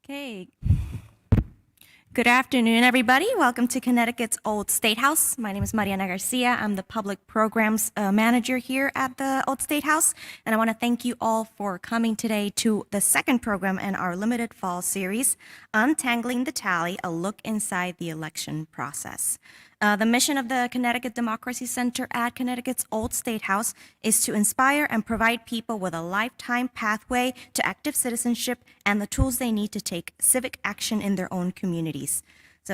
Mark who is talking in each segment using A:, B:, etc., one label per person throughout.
A: Okay. Good afternoon, everybody. Welcome to Connecticut's Old State House. My name is Mariana Garcia. I'm the Public Programs Manager here at the Old State House, and I want to thank you all for coming today to the second program in our limited fall series, Untangling the Tally, a look inside the election process. The mission of the Connecticut Democracy Center at Connecticut's Old State House is to inspire and provide people with a lifetime pathway to active citizenship and the tools they need to take civic action in their own communities.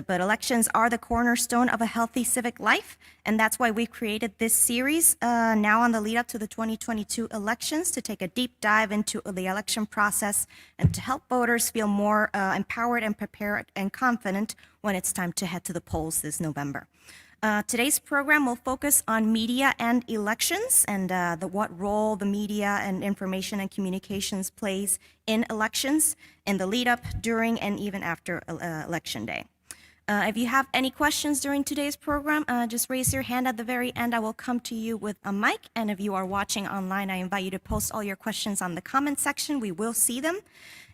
A: But elections are the cornerstone of a healthy civic life, and that's why we created this series now on the lead up to the 2022 elections to take a deep dive into the election process and to help voters feel more empowered and prepared and confident when it's time to head to the polls this November. Today's program will focus on media and elections and what role the media and information and communications plays in elections in the lead up, during, and even after Election Day. If you have any questions during today's program, just raise your hand at the very end. I will come to you with a mic. And if you are watching online, I invite you to post all your questions on the comment section. We will see them.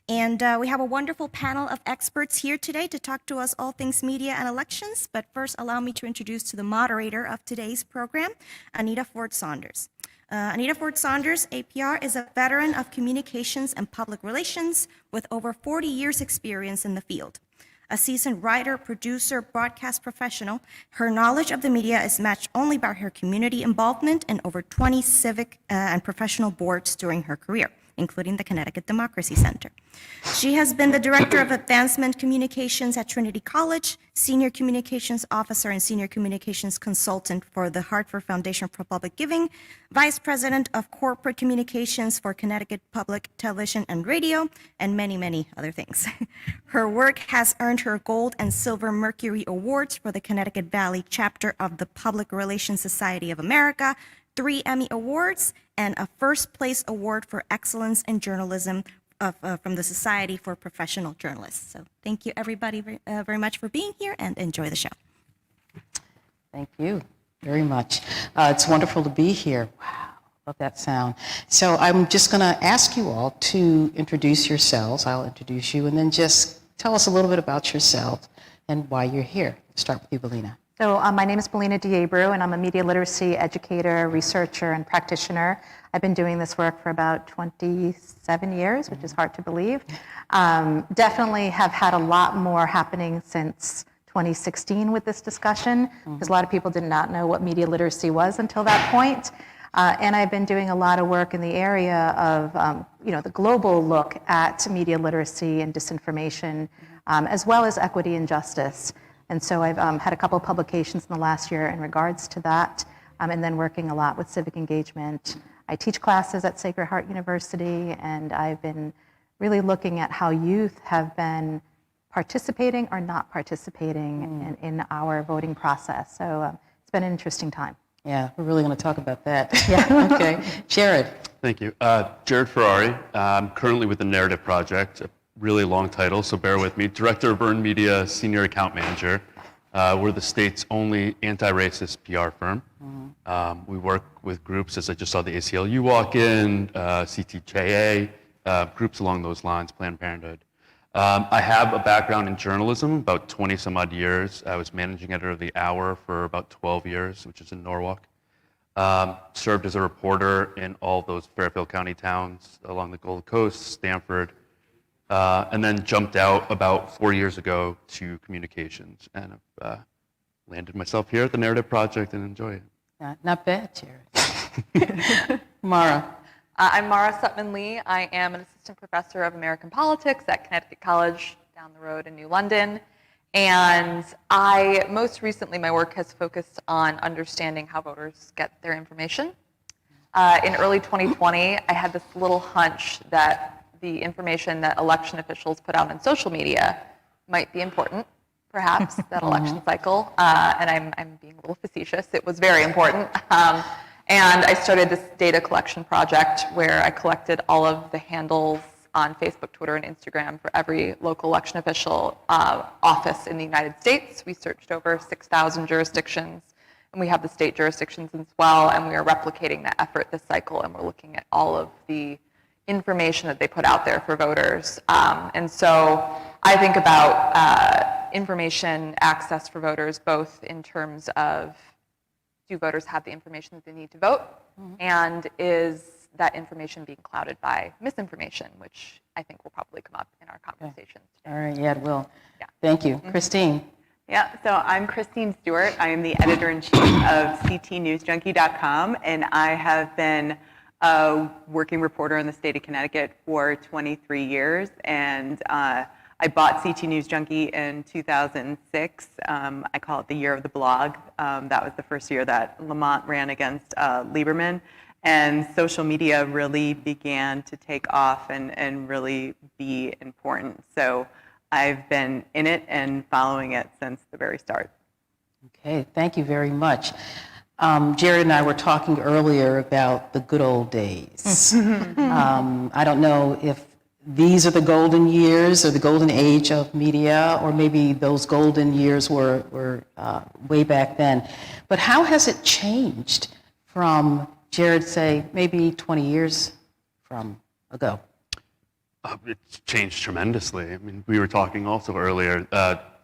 A: And we have a wonderful panel of experts here today to talk to us all things media and elections. But first, allow me to introduce to the moderator of today's program, Anita Ford Saunders. Anita Ford Saunders, APR, is a veteran of communications and public relations with over 40 years experience in the field. A seasoned writer, producer, broadcast professional, her knowledge of the media is matched only by her community involvement in over 20 civic and professional boards during her career, including the Connecticut Democracy Center. She has been the Director of Advancement Communications at Trinity College, Senior Communications Officer and Senior Communications Consultant for the Hartford Foundation for Public Giving, Vice President of Corporate Communications for Connecticut Public Television and Radio, and many, many other things. Her work has earned her Gold and Silver Mercury Awards for the Connecticut Valley chapter of the Public Relations Society of America, 3 Emmy Awards, and a first place award for excellence in journalism from the Society for Professional Journalists. So thank you everybody very much for being here, and enjoy the show.
B: Thank you very much. It's wonderful to be here. Wow, love that sound. So I'm just going to ask you all to introduce yourselves. I'll introduce you, and then just tell us a little bit about yourself and why you're here. Start with you, Belina.
C: So my name is Belina Diabru, and I'm a media literacy educator, researcher, and practitioner. I've been doing this work for about 27 years, which is hard to believe. Definitely have had a lot more happening since 2016 with this discussion, because a lot of people did not know what media literacy was until that point. And I've been doing a lot of work in the area of the global look at media literacy and disinformation, as well as equity and justice. And so I've had a couple of publications in the last year in regards to that, and then working a lot with civic engagement. I teach classes at Sacred Heart University, and I've been really looking at how youth have been participating or not participating in our voting process. So it's been an interesting time.
B: Yeah, we're really going to talk about that.
C: Yeah.
B: Okay. Jared.
D: Thank you. Jared Ferrari. I'm currently with the Narrative Project, a really long title, so bear with me. Director of Earned Media, Senior Account Manager. We're the state's only anti-racist PR firm. We work with groups, as I just saw the ACLU walk in, CTJA, groups along those lines, Planned Parenthood. I have a background in journalism, about 20 some odd years. I was managing editor of The Hour for about 12 years, which is in Norwalk. Served as a reporter in all those Fairfield County towns along the Gold Coast, Stamford, and then jumped out about 4 years ago to communications, and I've landed myself here at the Narrative Project and enjoy it.
B: Not bad, Jared. Mara.
E: I'm Mara Sutman-Lee. I am an assistant professor of American politics at Connecticut College down the road in New London. And most recently, my work has focused on understanding how voters get their information. In early 2020, I had this little hunch that the information that election officials put out on social media might be important, perhaps, that election cycle. And I'm being a little facetious. It was very important. And I started this data collection project where I collected all of the handles on Facebook, Twitter, and Instagram for every local election official office in the United States. We searched over 6,000 jurisdictions, and we have the state jurisdictions as well, and we are replicating that effort this cycle, and we're looking at all of the information that they put out there for voters. And so I think about information access for voters, both in terms of do voters have the information that they need to vote, and is that information being clouded by misinformation, which I think will probably come up in our conversation today.
B: All right, yeah, it will.
E: Yeah.
B: Thank you. Christine.
F: Yeah, so I'm Christine Stewart. I am the editor-in-chief of ctnewsjunkie.com, and I have been a working reporter in the state of Connecticut for 23 years, and I bought CT News Junkie in 2006. I call it the year of the blog. That was the first year that Lamont ran against Lieberman, and social media really began to take off and really be important. So I've been in it and following it since the very start.
B: Okay, thank you very much. Jared and I were talking earlier about the good old days. I don't know if these are the golden years or the golden age of media, or maybe those golden years were way back then. But how has it changed from, Jared, say, maybe 20 years from ago?
D: It's changed tremendously. I mean, we were talking also earlier,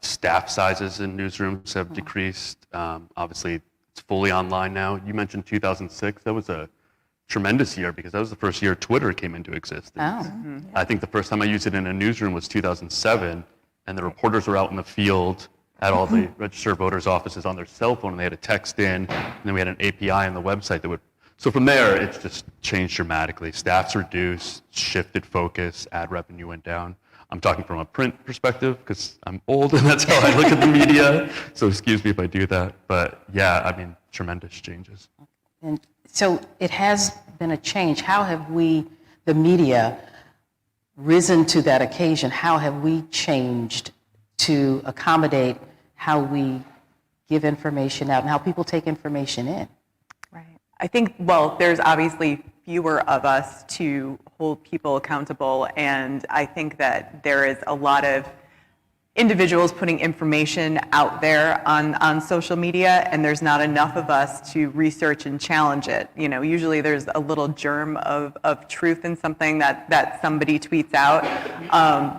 D: staff sizes in newsrooms have decreased. Obviously, it's fully online now. You mentioned 2006. That was a tremendous year because that was the first year Twitter came into existence.
B: Oh.
D: I think the first time I used it in a newsroom was 2007, and the reporters were out in the field at all the registered voters' offices on their cell phone, and they had to text in, and then we had an API on the website that would. So from there, it's just changed dramatically. Staff's reduced, shifted focus, ad revenue went down. I'm talking from a print perspective because I'm old and that's how I look at the media. So excuse me if I do that. But yeah, I mean, tremendous changes.
B: And so it has been a change. How have we, the media, risen to that occasion? How have we changed to accommodate how we give information out and how people take information in?
F: Right. I think, well, there's obviously fewer of us to hold people accountable, and I think that there is a lot of individuals putting information out there on social media, and there's not enough of us to research and challenge it. You know, usually there's a little germ of truth in something that somebody tweets out,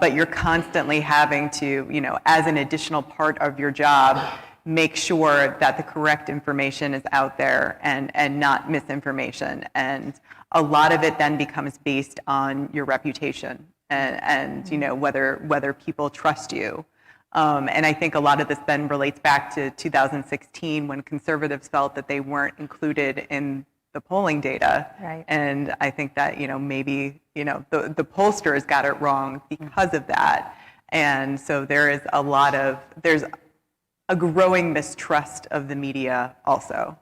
F: but you're constantly having to, you know, as an additional part of your job, make sure that the correct information is out there and not misinformation. And a lot of it then becomes based on your reputation and you know, whether people trust you. And I think a lot of this then relates back to 2016 when conservatives felt that they weren't included in the polling data.
C: Right.
F: And I think that, you know, maybe, you know, the pollsters got it wrong because of that. And so there's a growing mistrust of the media also.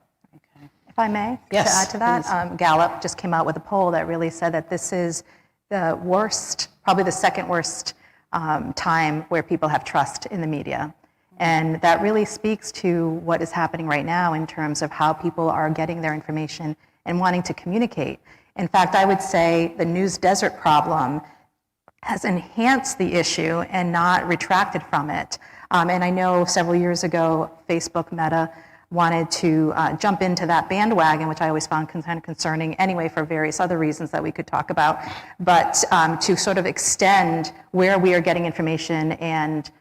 C: If I may,
B: Yes,
C: to add to that, Gallup just came out with a poll that really said that this is the worst, probably the second worst time where people have trust in the media. And that really speaks to what is happening right now in terms of how people are getting their information and wanting to communicate. In fact, I would say the news desert problem has enhanced the issue and not retracted from it. And I know several years ago, Facebook, Meta, wanted to jump into that bandwagon, which I always found kind of concerning anyway for various other reasons that we could talk about, but to sort of extend where we are getting information and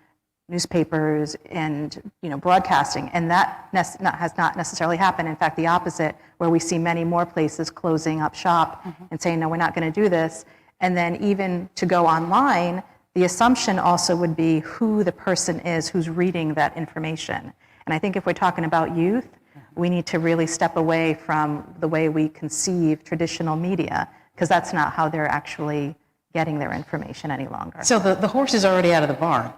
C: newspapers and, you know, broadcasting, and that has not necessarily happened. In fact, the opposite, where we see many more places closing up shop and saying, no, we're not going to do this. And then even to go online, the assumption also would be who the person is who's reading that information. And I think if we're talking about youth, we need to really step away from the way we conceive traditional media, because that's not how they're actually getting their information any longer.
B: So the horse is already out of the barn.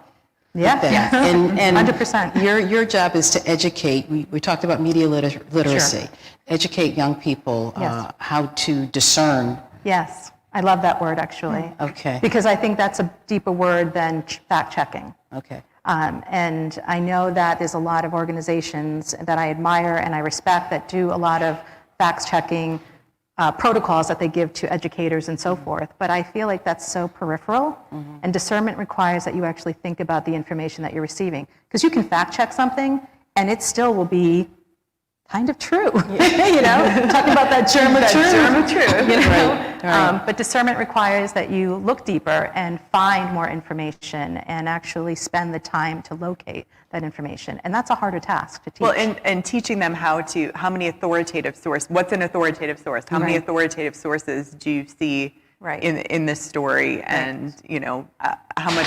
C: Yeah,
B: And
C: 100%.
B: Your job is to educate. We talked about media literacy.
C: Sure.
B: Educate young people
C: Yes.
B: how to discern.
C: Yes, I love that word actually.
B: Okay.
C: Because I think that's a deeper word than fact checking.
B: Okay.
C: And I know that there's a lot of organizations that I admire and I respect that do a lot of fact checking protocols that they give to educators and so forth. But I feel like that's so peripheral, and discernment requires that you actually think about the information that you're receiving. Because you can fact check something and it still will be kind of true, talking about that germ of truth.
F: Germ of truth.
B: Right.
C: But discernment requires that you look deeper and find more information and actually spend the time to locate that information. And that's a harder task to teach.
F: Well, and teaching them how many authoritative sources, what's an authoritative source? How many authoritative sources do you see
C: Right.
F: in this story? And, how much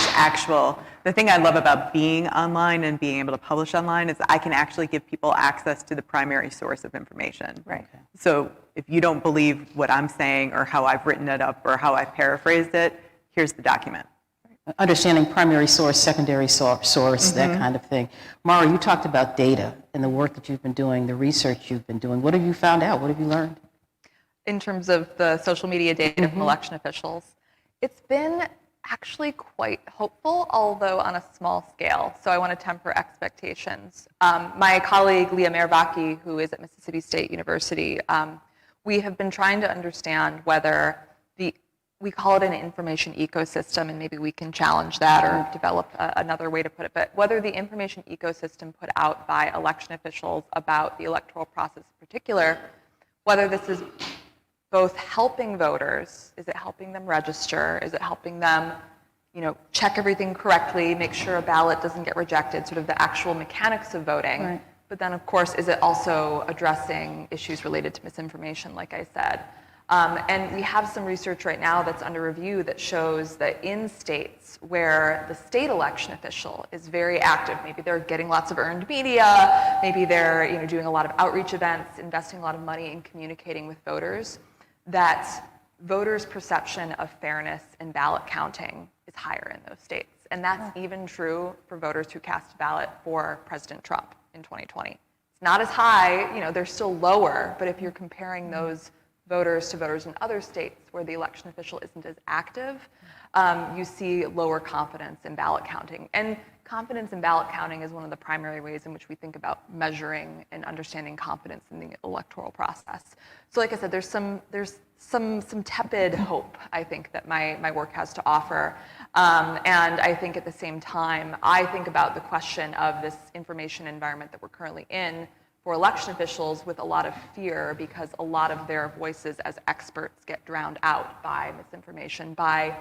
F: the thing I love about being online and being able to publish online is I can actually give people access to the primary source of information.
C: Right.
F: So if you don't believe what I'm saying or how I've written it up or how I've paraphrased it, here's the document.
B: Understanding primary source, secondary source, that kind of thing. Mara, you talked about data and the work that you've been doing, the research you've been doing. What have you found out? What have you learned?
E: In terms of the social media data from election officials, it's been actually quite hopeful, although on a small scale. So I want to temper expectations. My colleague, Leah Merbaki, who is at Mississippi State University, we have been trying to understand whether we call it an information ecosystem, and maybe we can challenge that or develop another way to put it, but whether the information ecosystem put out by election officials about the electoral process in particular, whether this is both helping voters, is it helping them register, is it helping them check everything correctly, make sure a ballot doesn't get rejected, sort of the actual mechanics of voting.
B: Right.
E: But then, of course, is it also addressing issues related to misinformation, like I said? And we have some research right now that's under review that shows that in states where the state election official is very active, maybe they're getting lots of earned media, maybe they're doing a lot of outreach events, investing a lot of money in communicating with voters, that voters' perception of fairness in ballot counting is higher in those states. And that's even true for voters who cast a ballot for President Trump in 2020. It's not as high, they're still lower, but if you're comparing those voters to voters in other states where the election official isn't as active, you see lower confidence in ballot counting. And confidence in ballot counting is one of the primary ways in which we think about measuring and understanding confidence in the electoral process. So like I said, there's some tepid hope, I think, that my work has to offer. And I think at the same time, I think about the question of this information environment that we're currently in for election officials with a lot of fear, because a lot of their voices as experts get drowned out by misinformation, by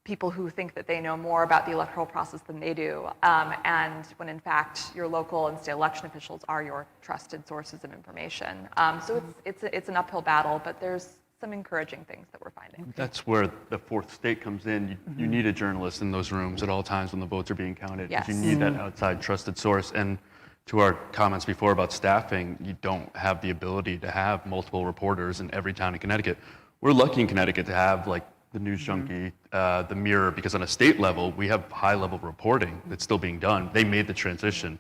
E: people who think that they know more about the electoral process than they do, and when in fact your local and state election officials are your trusted sources of information. So it's an uphill battle, but there's some encouraging things that we're finding.
D: That's where the fourth state comes in. You need a journalist in those rooms at all times when the votes are being counted.
E: Yes.
D: You need that outside trusted source. And to our comments before about staffing, you don't have the ability to have multiple reporters in every town in Connecticut. We're lucky in Connecticut to have like the News Junkie, the Mirror, because on a state level, we have high-level reporting that's still being done. They made the transition.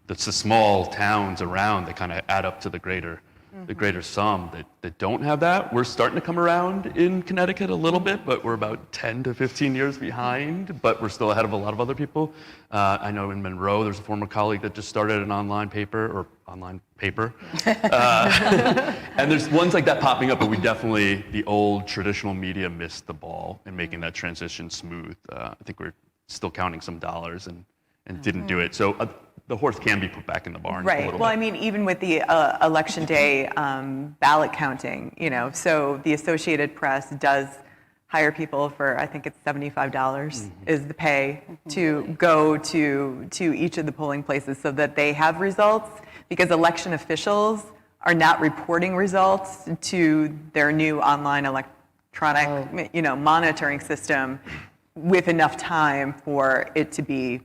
D: That's the small towns around that kind of add up to the greater sum that don't have that. We're starting to come around in Connecticut a little bit, but we're about 10 to 15 years behind, but we're still ahead of a lot of other people. I know in Monroe, there's a former colleague that just started an online paper. And there's ones like that popping up, but the old traditional media missed the ball in making that transition smooth. I think we're still counting some dollars and didn't do it. So the horse can be put back in the barn.
F: Right.
D: A little
F: Well,
D: bit.
F: I mean, even with the election day ballot counting, so the Associated Press does hire people for, I think it's $75 is the pay to go to each of the polling places so that they have results, because election officials are not reporting results to their new online electronic, monitoring system with enough time for it to be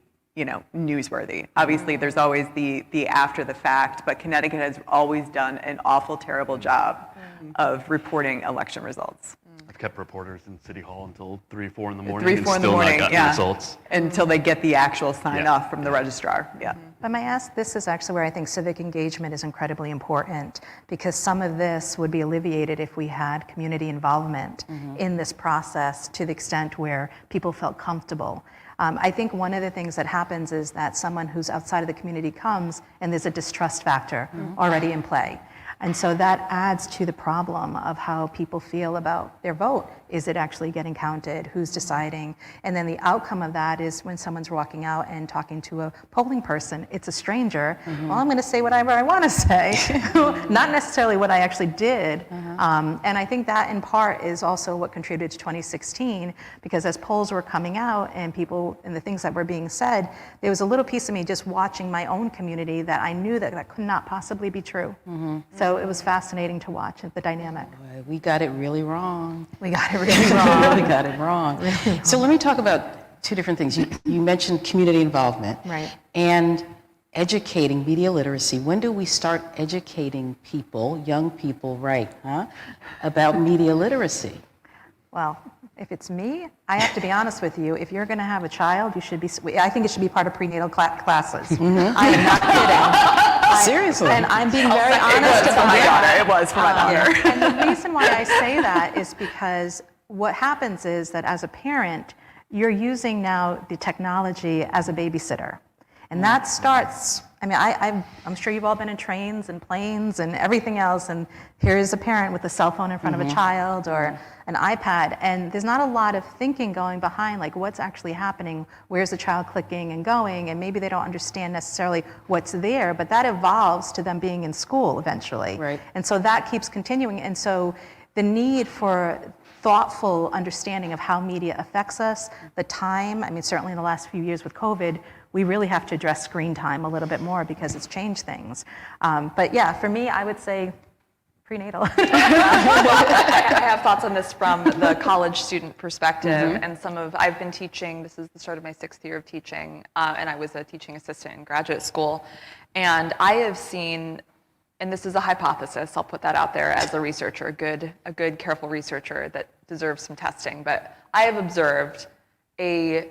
F: newsworthy. Obviously, there's always the after the fact, but Connecticut has always done an awful, terrible job of reporting election results.
D: I've kept reporters in City Hall until 3, 4 in the morning
F: 3,
D: and
F: 4 in the
D: still
F: morning,
D: not gotten results.
F: until they get the actual sign
D: Yeah.
F: off from the registrar. Yeah.
C: But may I ask, this is actually where I think civic engagement is incredibly important, because some of this would be alleviated if we had community involvement in this process to the extent where people felt comfortable. I think one of the things that happens is that someone who's outside of the community comes and there's a distrust factor already in play. And so that adds to the problem of how people feel about their vote is it actually getting counted? Who's deciding? And then the outcome of that is when someone's walking out and talking to a polling person, it's a stranger. Well, I'm going to say whatever I want to say, not necessarily what I actually did. And I think that in part is also what contributed to 2016, because as polls were coming out and people and the things that were being said, there was a little piece of me just watching my own community that I knew that could not possibly be true. So it was fascinating to watch the dynamic.
B: Boy, we got it really wrong.
C: We got it really wrong.
B: Really got it wrong. So let me talk about two different things. You mentioned community involvement.
C: Right.
B: And educating media literacy. When do we start educating people, young people, right, about media literacy?
C: Well, if it's me, I have to be honest with you. If you're going to have a child, you should be. I think it should be part of prenatal classes. I am not kidding.
B: Seriously.
C: And I'm being very honest about that.
F: It was for my daughter.
C: And the reason why I say that is because what happens is that as a parent, you're using now the technology as a babysitter. And that starts, I mean, I'm sure you've all been in trains and planes and everything else, and here's a parent with a cell phone in front of a child or an iPad, and there's not a lot of thinking going behind, like what's actually happening, where's the child clicking and going, and maybe they don't understand necessarily what's there, but that evolves to them being in school eventually.
B: Right.
C: And so that keeps continuing, and so the need for thoughtful understanding of how media affects us, the time, I mean, certainly in the last few years with COVID, we really have to address screen time a little bit more because it's changed things. But yeah, for me, I would say prenatal.
E: I have thoughts on this from the college student perspective, and I've been teaching, this is the start of my 6th year of teaching, and I was a teaching assistant in graduate school, and I have seen, and this is a hypothesis, I'll put that out there as a researcher, a good careful researcher that deserves some testing, but I have observed an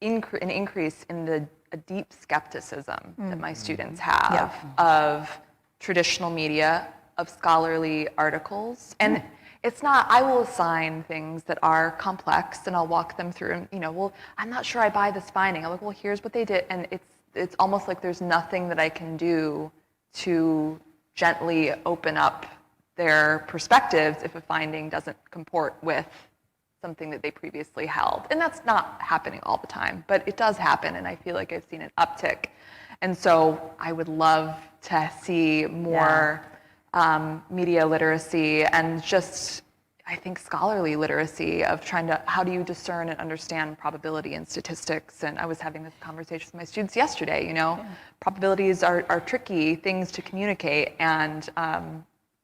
E: increase in a deep skepticism that my students have of traditional media, of scholarly articles. And it's not, I will assign things that are complex and I'll walk them through and, well, I'm not sure I buy this finding. I'm like, well, here's what they did. And it's almost like there's nothing that I can do to gently open up their perspectives if a finding doesn't comport with something that they previously held. And that's not happening all the time, but it does happen, and I feel like I've seen an uptick. And so I would love to see more media literacy and just, I think, scholarly literacy of how do you discern and understand probability and statistics. And I was having this conversation with my students yesterday, probabilities are tricky things to communicate, and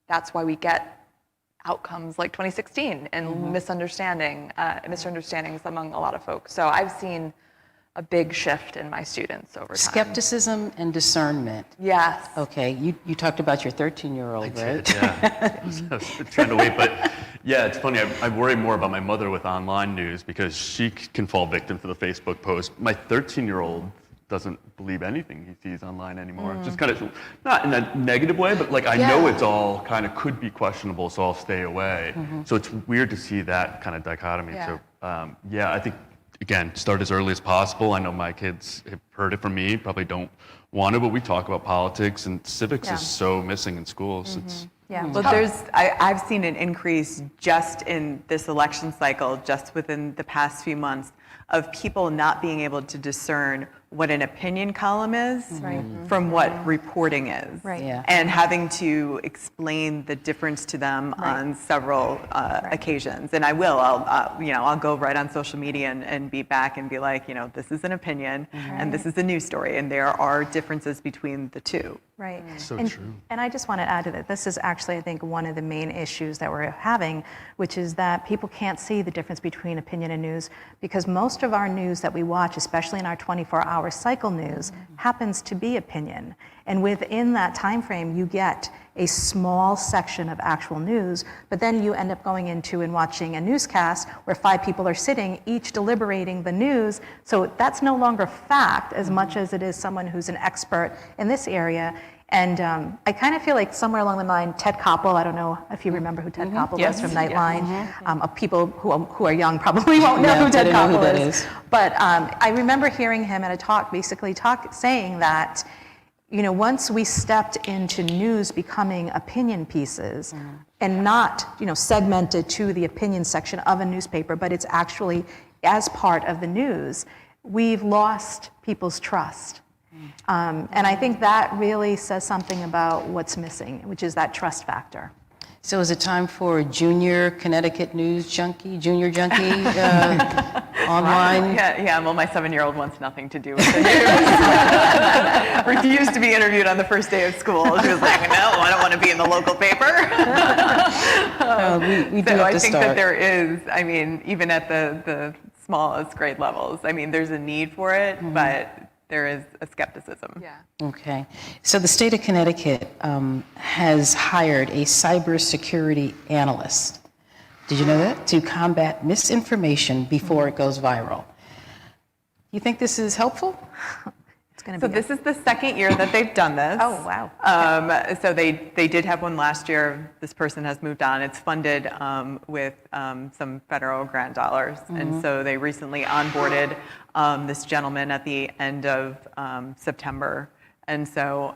E: that's why we get outcomes like 2016 and misunderstandings among a lot of folks. So I've seen a big shift in my students over time.
B: Skepticism and discernment.
E: Yes.
B: Okay, you talked about your 13-year-old, right?
D: Yeah, I was trying to wait, but yeah, it's funny. I worry more about my mother with online news because she can fall victim to the Facebook post. My 13-year-old doesn't believe anything he sees online anymore. Just kind of, not in a negative way, but like I know it's all kind of could be questionable, so I'll stay away. So it's weird to see that kind of dichotomy.
E: Yeah.
D: So I think, again, start as early as possible. I know my kids have heard it from me, probably don't want to, but we talk about politics, and civics is so missing in schools. It's
F: Well, I've seen an increase just in this election cycle, just within the past few months, of people not being able to discern what an opinion column is from what reporting is.
C: Right.
B: Yeah.
F: And having to explain the difference to them on several occasions. And I'll go right on social media and be back and be like, this is an opinion and this is a news story, and there are differences between the two.
C: Right.
D: So true.
C: And I just want to add to that, this is actually, I think, one of the main issues that we're having, which is that people can't see the difference between opinion and news, because most of our news that we watch, especially in our 24-hour cycle news, happens to be opinion. And within that time frame, you get a small section of actual news, but then you end up going into and watching a newscast where 5 people are sitting, each deliberating the news. So that's no longer fact as much as it is someone who's an expert in this area. And I kind of feel like somewhere along the line, Ted Koppel, I don't know if you remember who Ted Koppel was from Nightline. People who are young probably won't know who Ted Koppel is. But I remember hearing him at a talk, saying that, once we stepped into news becoming opinion pieces and not, segmented to the opinion section of a newspaper, but it's actually as part of the news, we've lost people's trust. And I think that really says something about what's missing, which is that trust factor.
B: So is it time for a junior Connecticut news junkie, junior junkie online?
F: Yeah, well, my 7-year-old wants nothing to do with the news. Refused to be interviewed on the first day of school. She was like, no, I don't want to be in the local paper.
B: We do
F: So
B: have
F: I
B: to
F: think
B: start.
F: that there is, even at the smallest grade levels, there's a need for it, but there is a skepticism.
E: Yeah.
B: Okay. So the state of Connecticut has hired a cybersecurity analyst. Did you know that? To combat misinformation before it goes viral. You think this is helpful?
C: It's going to
F: So
C: be.
F: this is the second year that they've done this.
C: Oh, wow.
F: So they did have one last year. This person has moved on. It's funded with some federal grant dollars. And so they recently onboarded this gentleman at the end of September. And so,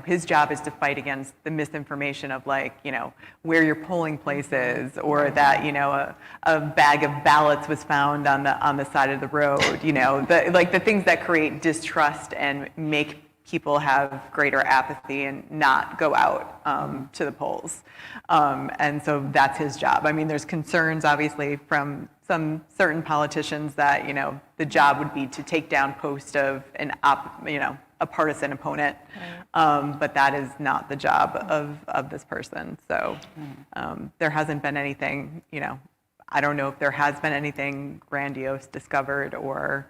F: his job is to fight against the misinformation of where your polling place is, or that, a bag of ballots was found on the side of the road, the things that create distrust and make people have greater apathy and not go out to the polls. And so that's his job. There's concerns, obviously, from some certain politicians that, the job would be to take down posts of a partisan opponent, but that is not the job of this person. So there hasn't been anything, I don't know if there has been anything grandiose discovered or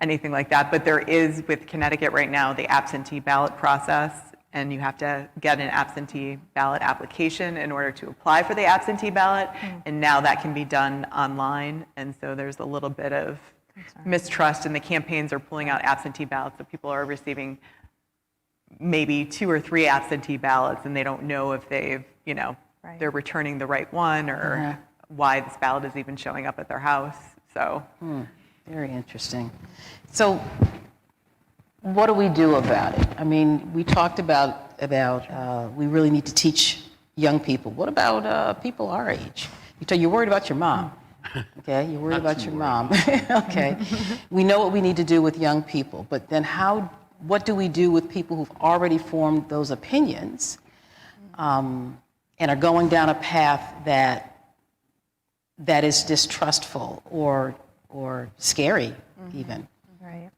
F: anything like that, but there is, with Connecticut right now, the absentee ballot process, and you have to get an absentee ballot application in order to apply for the absentee ballot, and now that can be done online, and so there's a little bit of mistrust, and the campaigns are pulling out absentee ballots, so people are receiving maybe 2 or 3 absentee ballots, and they don't know if they've, they're returning the right one, or why this ballot is even showing up at their house. So,
B: Very interesting. So, what do we do about it? We talked about we really need to teach young people. What about people our age? You're worried about your mom. Okay, you're worried about your mom. Okay, we know what we need to do with young people, but then what do we do with people who've already formed those opinions and are going down a path that is distrustful or scary even?
C: Right.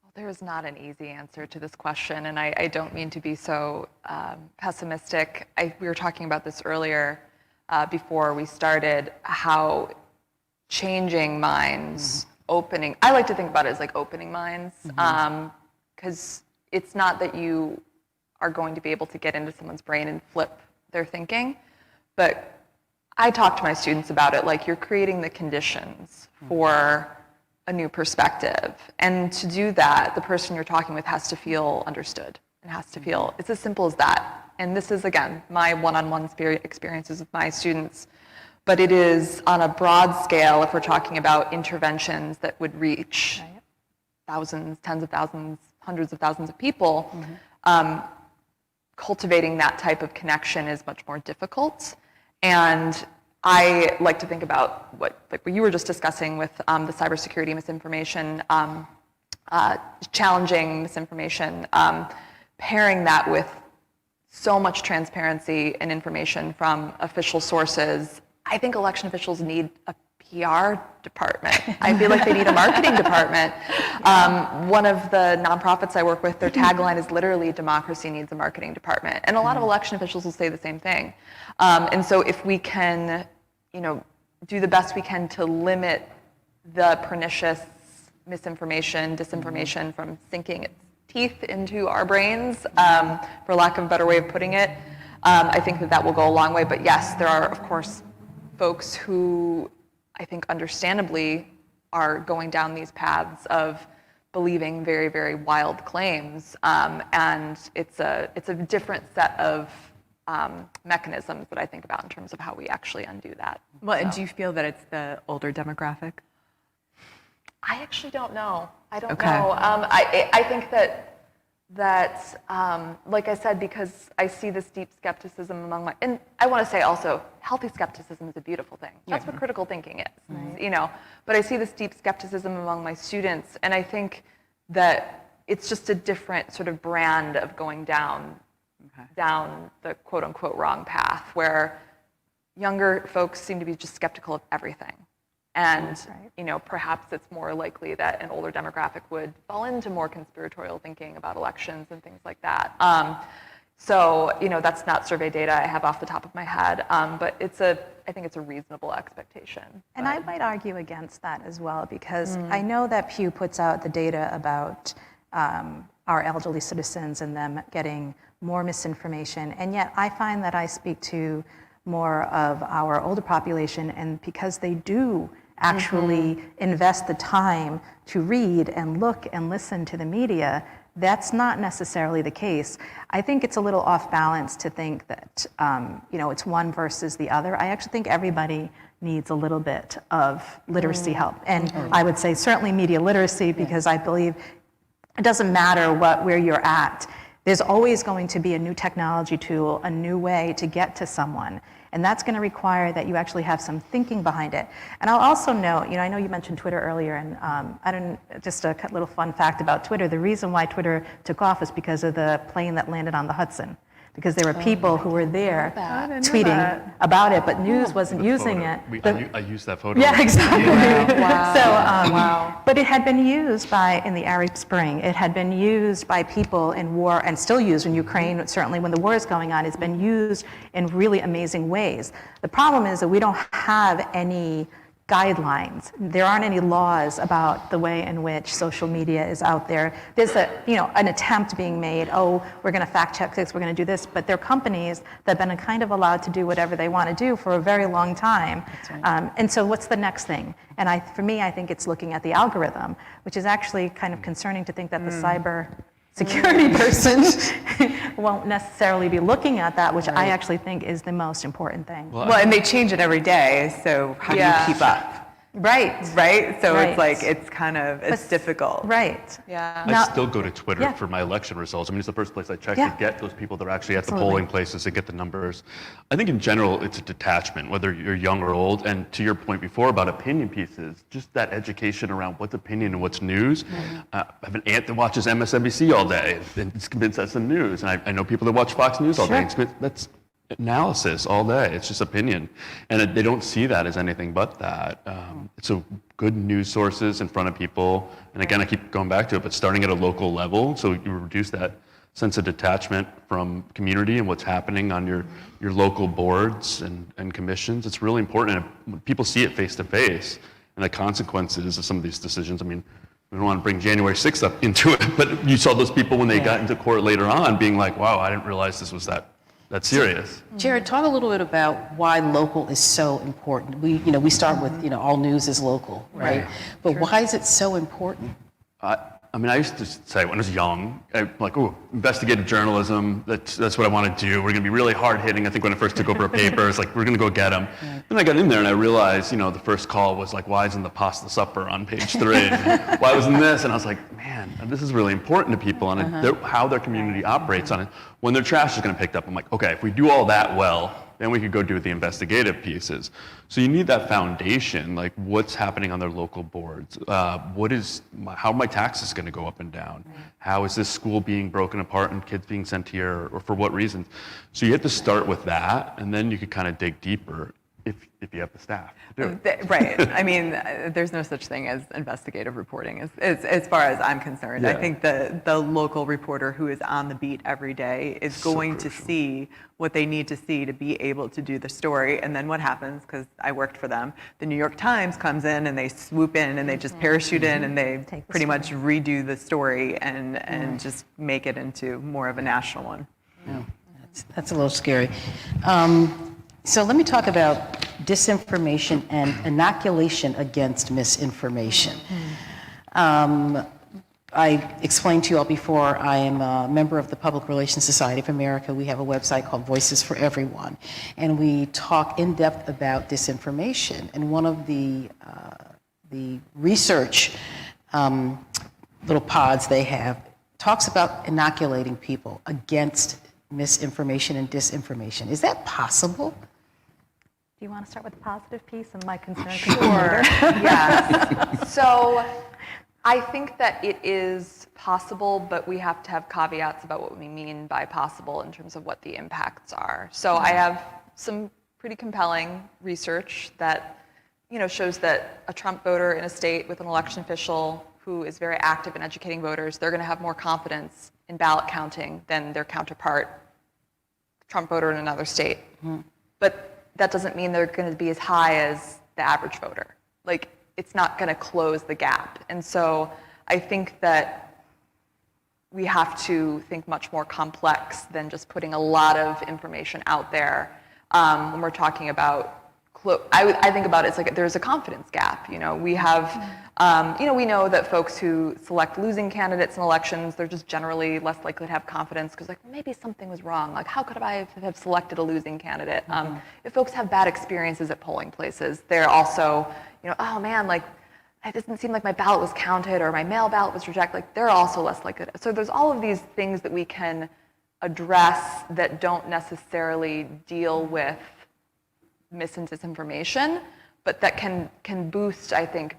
E: Well, there is not an easy answer to this question, and I don't mean to be so pessimistic. We were talking about this earlier before we started, how changing minds, opening, I like to think about it as like opening minds, because it's not that you are going to be able to get into someone's brain and flip their thinking, but I talk to my students about it like you're creating the conditions for a new perspective. And to do that, the person you're talking with has to feel understood. It has to feel, it's as simple as that. And this is, again, my one-on-one experiences with my students. But it is on a broad scale if we're talking about interventions that would reach thousands, tens of thousands, hundreds of thousands of people. Cultivating that type of connection is much more difficult. And I like to think about what you were just discussing with the cybersecurity misinformation, challenging misinformation, pairing that with so much transparency and information from official sources. I think election officials need a PR department. I feel like they need a marketing department. One of the nonprofits I work with, their tagline is literally "Democracy needs a marketing department," and a lot of election officials will say the same thing. And so, if we can, do the best we can to limit the pernicious misinformation, disinformation from sinking its teeth into our brains, for lack of a better way of putting it, I think that will go a long way. But yes, there are, of course, folks who I think understandably are going down these paths of believing very, very wild claims, and it's a different set of mechanisms that I think about in terms of how we actually undo that.
F: well, and do you feel that it's the older demographic?
E: I actually don't know. I don't
F: Okay.
E: know. I think that that, like I said, because I see this deep skepticism among and I want to say also, healthy skepticism is a beautiful thing. That's what critical thinking is, But I see this deep skepticism among my students, and I think that it's just a different sort of brand of going down the quote unquote wrong path, where younger folks seem to be just skeptical of everything. And, perhaps it's more likely that an older demographic would fall into more conspiratorial thinking about elections and things like that. So, that's not survey data I have off the top of my head, but I think it's a reasonable expectation.
C: And I might argue against that as well, because I know that Pew puts out the data about our elderly citizens and them getting more misinformation, and yet I find that I speak to more of our older population, and because they do actually invest the time to read and look and listen to the media, that's not necessarily the case. I think it's a little off balance to think that it's one versus the other. I actually think everybody needs a little bit of literacy help, and I would say certainly media literacy, because I believe it doesn't matter where you're at. There's always going to be a new technology tool, a new way to get to someone. And that's going to require that you actually have some thinking behind it. And I'll also note, I know you mentioned Twitter earlier, and just a little fun fact about Twitter. The reason why Twitter took off is because of the plane that landed on the Hudson. Because there were people who were there tweeting about it, but news wasn't using it.
D: I used that photo.
C: Yeah, exactly.
E: Wow.
C: But it had been used in the Arab Spring. It had been used by people in war, and still used in Ukraine, certainly when the war is going on. It's been used in really amazing ways. The problem is that we don't have any guidelines. There aren't any laws about the way in which social media is out there. There's an attempt being made, we're going to fact check this, we're going to do this, but they're companies that have been kind of allowed to do whatever they want to do for a very long time. Right. And so what's the next thing? And for me, I think it's looking at the algorithm, which is actually kind of concerning to think that the cyber security person won't necessarily be looking at that, which I actually think is the most important thing.
F: Well, and they change it every day, so how do you keep up?
C: Right.
F: So
C: Right.
F: it's like, it's difficult.
C: Right.
E: Yeah.
D: I
C: Now-
D: still go to Twitter
C: Yeah.
D: for my election results. I mean, it's the first place I check
C: Yeah.
D: to get those people that are actually at
C: Absolutely.
D: the polling places to get the numbers. I think in general, it's a detachment, whether you're young or old. And to your point before about opinion pieces, just that education around what's opinion and what's news. I have an aunt that watches MSNBC all day and is convinced that's the news. And I know people that watch Fox News all day.
C: Sure.
D: That's analysis all day. It's just opinion. And they don't see that as anything but that. So good news sources in front of people. And again, I keep going back to it, but starting at a local level, so you reduce that sense of detachment from community and what's happening on your local boards and commissions. It's really important. And when people see it face to face and the consequences of some of these decisions. I mean, we don't want to bring January 6th up into it, but you saw those people when they got into court later on being like, wow, I didn't realize this was that serious.
B: Jared, talk a little bit about why local is so important. We start with, all news is local, right? But why is it so important?
D: I mean, I used to say when I was young, investigative journalism, that's what I want to do. We're going to be really hard hitting. I think when I first took over a paper, it's like, we're going to go get them. Then I got in there and I realized, the first call was like, why isn't the pasta supper on page 3? Why wasn't this? And I was like, man, this is really important to people and how their community operates on it. When their trash is going to be picked up, I'm like, okay, if we do all that well, then we could go do the investigative pieces. So you need that foundation, like what's happening on their local boards. How are my taxes going to go up and down? How is this school being broken apart and kids being sent here, or for what reasons? So you have to start with that, and then you could kind of dig deeper if you have the staff to do it.
F: Right. I mean, there's no such thing as investigative reporting as far as I'm concerned. I think the local reporter who is on the beat every day is going to see what they need to see to be able to do the story. And then what happens, because I worked for them, the New York Times comes in and they swoop in and they just parachute in and they pretty much redo the story and just make it into more of a national one.
B: Yeah, that's a little scary. So let me talk about disinformation and inoculation against misinformation. I explained to you all before, I am a member of the Public Relations Society of America. We have a website called Voices for Everyone, and we talk in depth about disinformation. And one of the research little pods they have talks about inoculating people against misinformation and disinformation. Is that possible?
C: Do you want to start with the positive piece and my concern?
E: Sure. Yes. So I think that it is possible, but we have to have caveats about what we mean by possible in terms of what the impacts are. So I have some pretty compelling research that shows that a Trump voter in a state with an election official who is very active in educating voters, they're going to have more confidence in ballot counting than their counterpart, Trump voter in another state. But that doesn't mean they're going to be as high as the average voter. Like, it's not going to close the gap. And so I think that we have to think much more complex than just putting a lot of information out there when we're talking about I think about it as like there's a confidence gap. We have, we know that folks who select losing candidates in elections, they're just generally less likely to have confidence because maybe something was wrong. Like, how could I have selected a losing candidate? If folks have bad experiences at polling places, they're also, oh man, it doesn't seem like my ballot was counted or my mail ballot was rejected. They're also less likely to. So there's all of these things that we can address that don't necessarily deal with mis and disinformation, but that can boost, I think,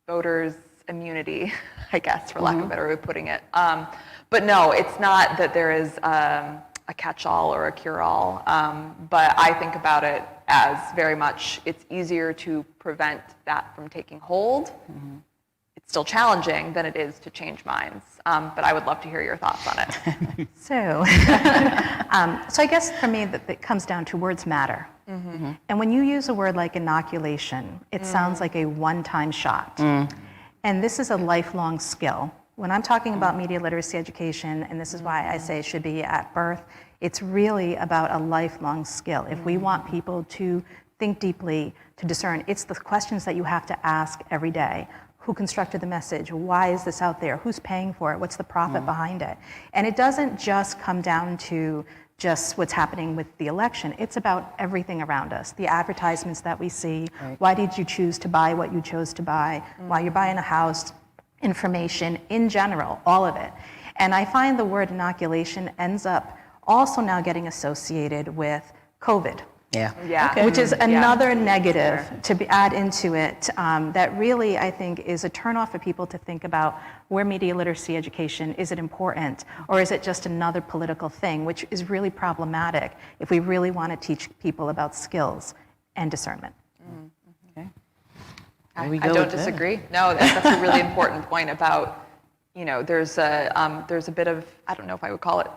E: voters' immunity, I guess, for lack of a better way of putting it. But no, it's not that there is a catch-all or a cure-all, but I think about it as very much it's easier to prevent that from taking hold. It's still challenging than it is to change minds, but I would love to hear your thoughts on it.
C: So I guess for me, it comes down to words matter. And when you use a word like inoculation, it sounds like a one-time shot. And this is a lifelong skill. When I'm talking about media literacy education, and this is why I say it should be at birth, it's really about a lifelong skill. If we want people to think deeply, to discern, it's the questions that you have to ask every day. Who constructed the message? Why is this out there? Who's paying for it? What's the profit behind it? And it doesn't just come down to just what's happening with the election. It's about everything around us, the advertisements that we see. Right. Why did you choose to buy what you chose to buy? Why you're buying a house, information in general, all of it. And I find the word inoculation ends up also now getting associated with COVID.
E: Yeah.
C: Okay. Which is another negative to add into it that really, I think, is a turnoff for people to think about where media literacy education, is it important, or is it just another political thing, which is really problematic if we really want to teach people about skills and discernment.
B: Okay.
E: I don't disagree. No, that's a really important point about, there's a bit of, I don't know if I would call it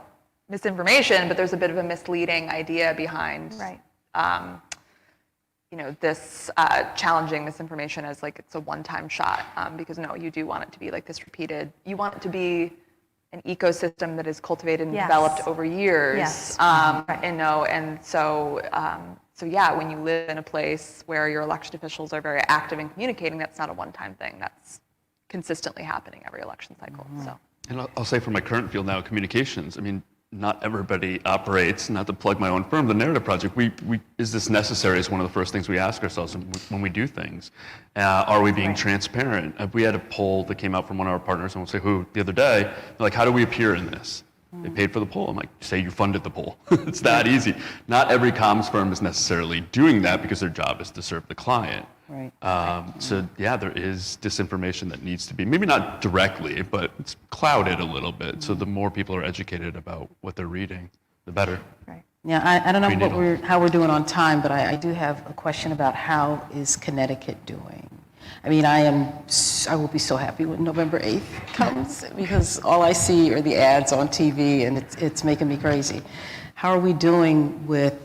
E: misinformation, but there's a bit of a misleading idea behind this challenging misinformation as it's a one-time shot, because no, you do want it to be like this repeated. You want it to be an ecosystem that is cultivated and developed over years.
C: Yes.
E: And so when you live in a place where your elected officials are very active in communicating, that's not a one-time thing. That's consistently happening every election cycle. So.
D: And I'll say for my current field now, communications, not everybody operates, not to plug my own firm, the Narrative Project, is this necessary is one of the first things we ask ourselves when we do things. Are we being transparent? We had a poll that came out from one of our partners, I won't say who, the other day. They're like, how do we appear in this? They paid for the poll. I'm like, say you funded the poll. It's that easy. Not every comms firm is necessarily doing that because their job is to serve the client.
B: Right.
D: There is disinformation that needs to be, maybe not directly, but it's clouded a little bit. So the more people are educated about what they're reading, the better.
C: Right.
B: Yeah, I don't know how we're doing on time, but I do have a question about how is Connecticut doing? I will be so happy when November 8th comes because all I see are the ads on TV and it's making me crazy. How are we doing with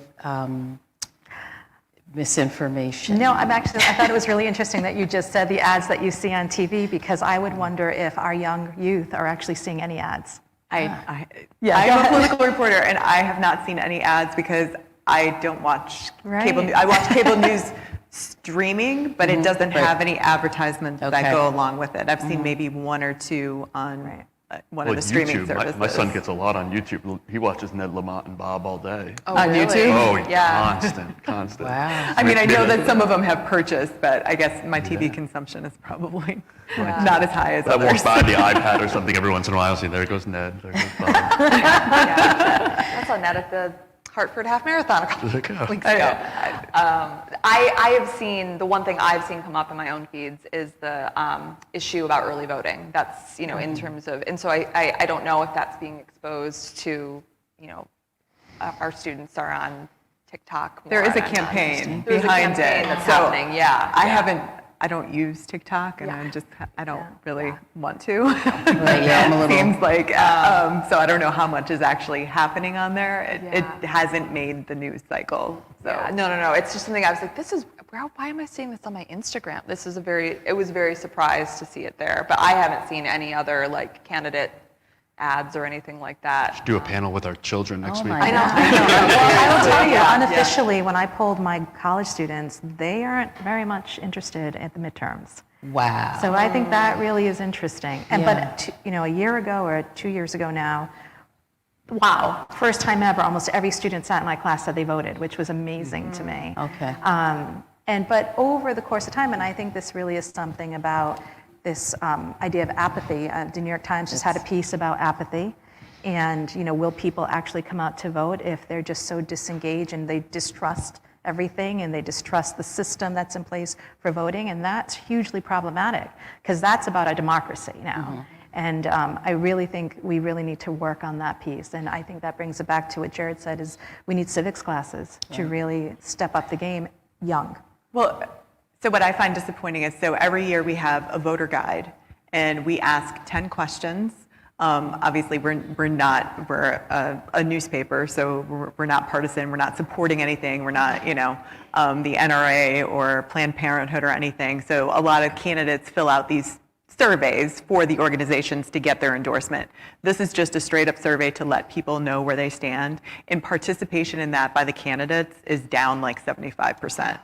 B: misinformation?
C: No, I thought it was really interesting that you just said the ads that you see on TV, because I would wonder if our young youth are actually seeing any ads.
F: I'm a political reporter, and I have not seen any ads because I don't watch cable news. I watch cable news streaming, but it doesn't have any advertisements that go along with it. I've seen maybe one or two on one
D: Well,
F: of the streaming
D: YouTube,
F: services.
D: my son gets a lot on YouTube. He watches Ned Lamont and Bob all day.
E: Oh,
F: On
E: really?
F: YouTube?
D: Oh,
E: Yeah.
D: constant.
B: Wow.
F: I mean, I know that some of them have purchased, but I guess my TV consumption is probably not as high as
D: I walk
F: others.
D: by the iPad or something every once in a while. See, there goes Ned. There goes Bob.
E: I saw Ned at the Hartford Half Marathon a couple
D: There you go.
E: weeks ago. I have seen, the one thing I've seen come up in my own feeds is the issue about early voting. That's, in terms of, and so I don't know if that's being exposed to, our students are on TikTok more.
F: There is a
E: and
F: campaign
E: there's a
F: behind
E: campaign
F: it.
E: that's
F: So
E: happening, yeah.
F: I don't use TikTok, and I don't really want to.
B: Right, yeah, I'm a little.
F: Seems like, so I don't know how much is actually happening on there. It hasn't made the news cycle. So.
E: Yeah, no. It's just something I was like, why am I seeing this on my Instagram? It was very surprised to see it there, but I haven't seen any other candidate ads or anything like that.
D: Do a panel with our children next week.
B: my
C: I know. Well, I will tell you, unofficially, when I polled my college students, they aren't very much interested in the midterms.
B: Wow.
C: So I think that really is interesting. And but a year ago or 2 years ago now, wow, first time ever, almost every student sat in my class said they voted, which was amazing to me.
B: Okay.
C: But over the course of time, and I think this really is something about this idea of apathy. The New York Times just had a piece about apathy, and will people actually come out to vote if they're just so disengaged and they distrust everything and they distrust the system that's in place for voting? And that's hugely problematic because that's about a democracy now. And I really think we really need to work on that piece. And I think that brings it back to what Jared said is we need civics classes to really step up the game young.
F: Well, so what I find disappointing is, so every year we have a voter guide, and we ask 10 questions. Obviously, we're a newspaper, so we're not partisan. We're not supporting anything. We're not, the NRA or Planned Parenthood or anything. So a lot of candidates fill out these surveys for the organizations to get their endorsement. This is just a straight up survey to let people know where they stand. And participation in that by the candidates is down like 75%.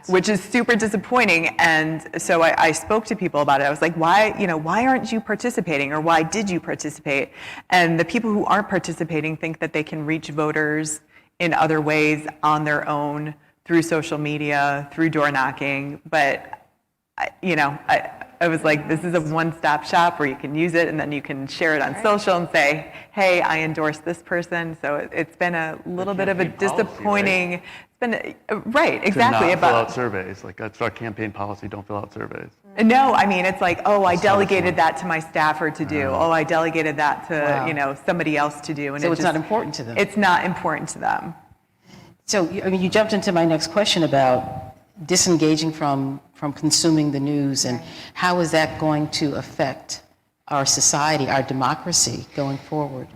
F: Which is super disappointing. And so I spoke to people about it. I was like, why aren't you participating, or why did you participate? And the people who aren't participating think that they can reach voters in other ways on their own, through social media, through door knocking. But I was like, this is a one-stop shop where you can use it and then you can share it on social and say, hey, I endorse this person. So it's been a little bit of a
D: campaign policy,
F: disappointing. Right? It's been right, exactly.
D: To not fill out surveys. That's our campaign policy. Don't fill out surveys.
F: No, I mean, it's like, I delegated that to my staffer to do. I delegated that to somebody else to do. And
B: So it's not important to them.
F: It's not important to them.
B: So, you jumped into my next question about disengaging from consuming the news, and how is that going to affect our society, our democracy going forward?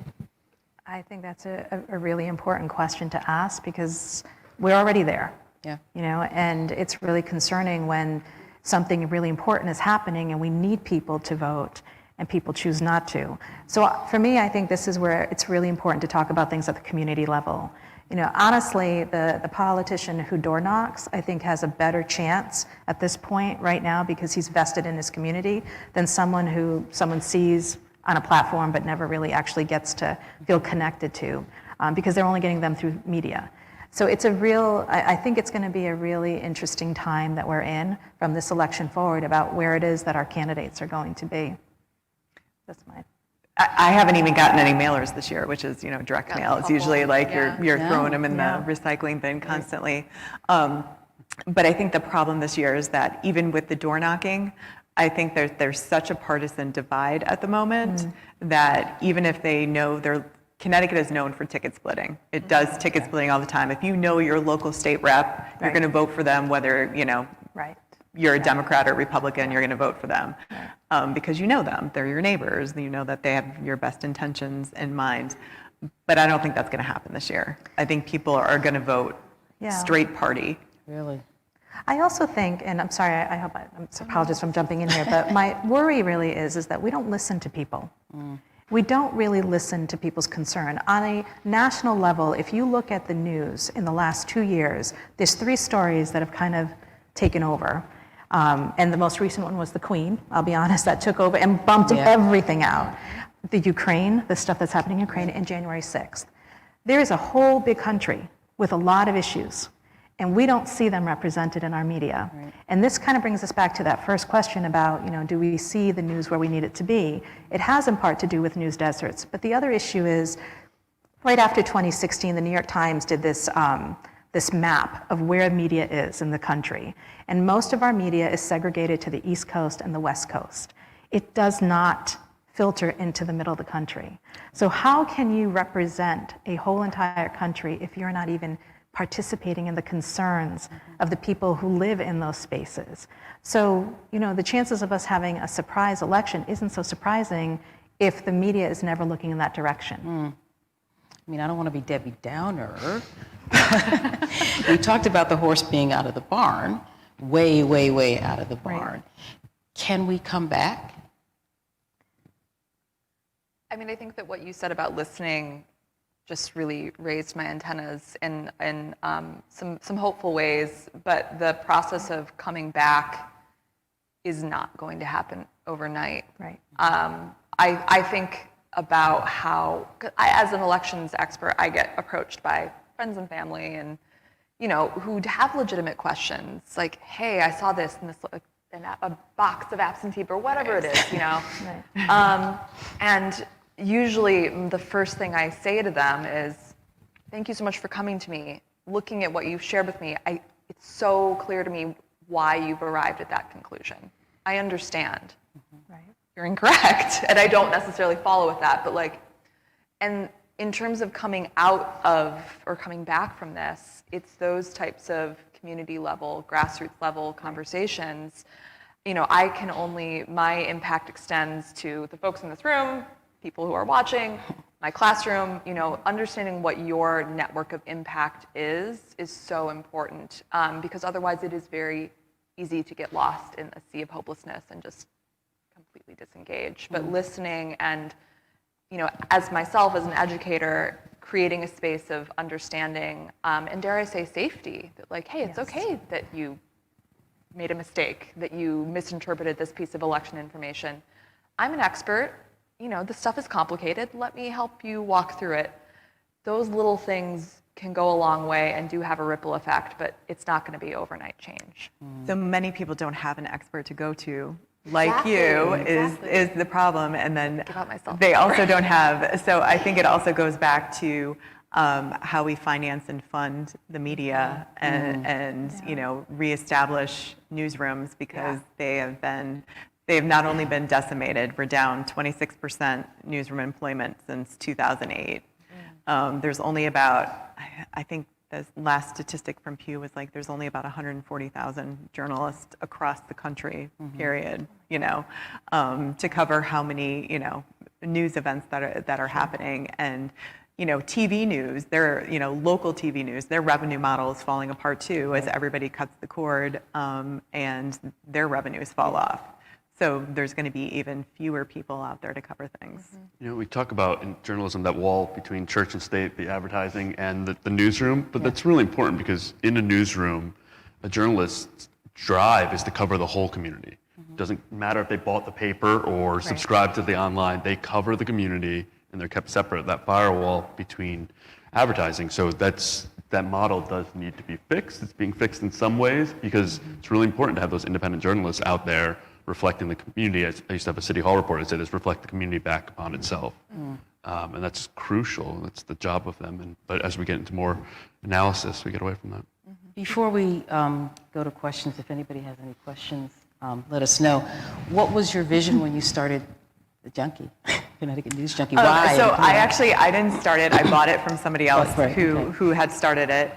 C: I think that's a really important question to ask because we're already there.
B: Yeah.
C: And it's really concerning when something really important is happening and we need people to vote and people choose not to. So for me, I think this is where it's really important to talk about things at the community level. Honestly, the politician who door knocks, I think, has a better chance at this point right now because he's vested in his community than someone sees on a platform but never really actually gets to feel connected to because they're only getting them through media. So it's I think it's going to be a really interesting time that we're in from this election forward about where it is that our candidates are going to be. That's my.
F: I haven't even gotten any mailers this year, which is, direct mail. It's usually like you're throwing them in the recycling bin constantly. But I think the problem this year is that even with the door knocking, I think there's such a partisan divide at the moment that even if they know Connecticut is known for ticket splitting. It does ticket splitting all the time. If you know your local state rep, you're going to vote for them whether, you're a Democrat or Republican, you're going to vote for them because you know them. They're your neighbors. You know that they have your best intentions in mind. But I don't think that's going to happen this year. I think people are going to vote straight party.
B: Really?
C: I also think, and I'm sorry, I hope I'm apologize if I'm jumping in here, but my worry really is that we don't listen to people. We don't really listen to people's concern. On a national level, if you look at the news in the last 2 years, there's 3 stories that have kind of taken over. And the most recent one was the Queen, I'll be honest, that took over and bumped everything out. the Ukraine, the stuff that's happening in Ukraine, and January 6th. There is a whole big country with a lot of issues, and we don't see them represented in our media. Right. And this kind of brings us back to that first question about, do we see the news where we need it to be? It has in part to do with news deserts, but the other issue is, right after 2016, the New York Times did this map of where media is in the country. And most of our media is segregated to the East Coast and the West Coast. It does not filter into the middle of the country. So how can you represent a whole entire country if you're not even participating in the concerns of the people who live in those spaces? So, the chances of us having a surprise election isn't so surprising if the media is never looking in that direction.
B: I don't want to be Debbie Downer. We talked about the horse being out of the barn, way, way, way out of the barn. Right. Can we come back?
E: I think that what you said about listening just really raised my antennas in some hopeful ways, but the process of coming back is not going to happen overnight.
C: Right.
E: I think about how, as an elections expert, I get approached by friends and family and, who have legitimate questions, like, hey, I saw this in a box of absentee or whatever it is, Right. And usually the first thing I say to them is, thank you so much for coming to me. Looking at what you've shared with me, it's so clear to me why you've arrived at that conclusion. I understand.
C: Right.
E: You're incorrect, and I don't necessarily follow with that, but and in terms of coming out of or coming back from this, it's those types of community level, grassroots level conversations. My impact extends to the folks in this room, people who are watching, my classroom. Understanding what your network of impact is so important, because otherwise it is very easy to get lost in a sea of hopelessness and just completely disengage. But listening and, as myself as an educator, creating a space of understanding, and dare I say safety, that hey, it's okay that you made a mistake, that you misinterpreted this piece of election information. I'm an expert, the stuff is complicated, let me help you walk through it. Those little things can go a long way and do have a ripple effect, but it's not going to be overnight change.
F: So many people don't have an expert to go to, like you, is the problem. And then they also don't have, so I think it also goes back to how we finance and fund the media and reestablish newsrooms, because they have not only been decimated, we're down 26% newsroom employment since 2008. There's only about, I think the last statistic from Pew was there's only about 140,000 journalists across the country, period, to cover how many, news events that are happening. And, TV news, local TV news, their revenue model is falling apart too, as everybody cuts the cord, and their revenues fall off. So there's going to be even fewer people out there to cover things.
D: We talk about in journalism that wall between church and state, the advertising and the newsroom, but that's really important, because in a newsroom, a journalist's drive is to cover the whole community. It doesn't matter if they bought the paper or subscribed to the online, they cover the community and they're kept separate, that firewall between advertising. So that model does need to be fixed. It's being fixed in some ways, because it's really important to have those independent journalists out there reflecting the community. I used to have a city hall reporter say this: reflect the community back upon itself. And that's crucial. That's the job of them. But as we get into more analysis, we get away from that.
B: Before we go to questions, if anybody has any questions, let us know. What was your vision when you started the Junkie, Connecticut News Junkie? Why?
F: So I didn't start it. I bought it from somebody else who had started it.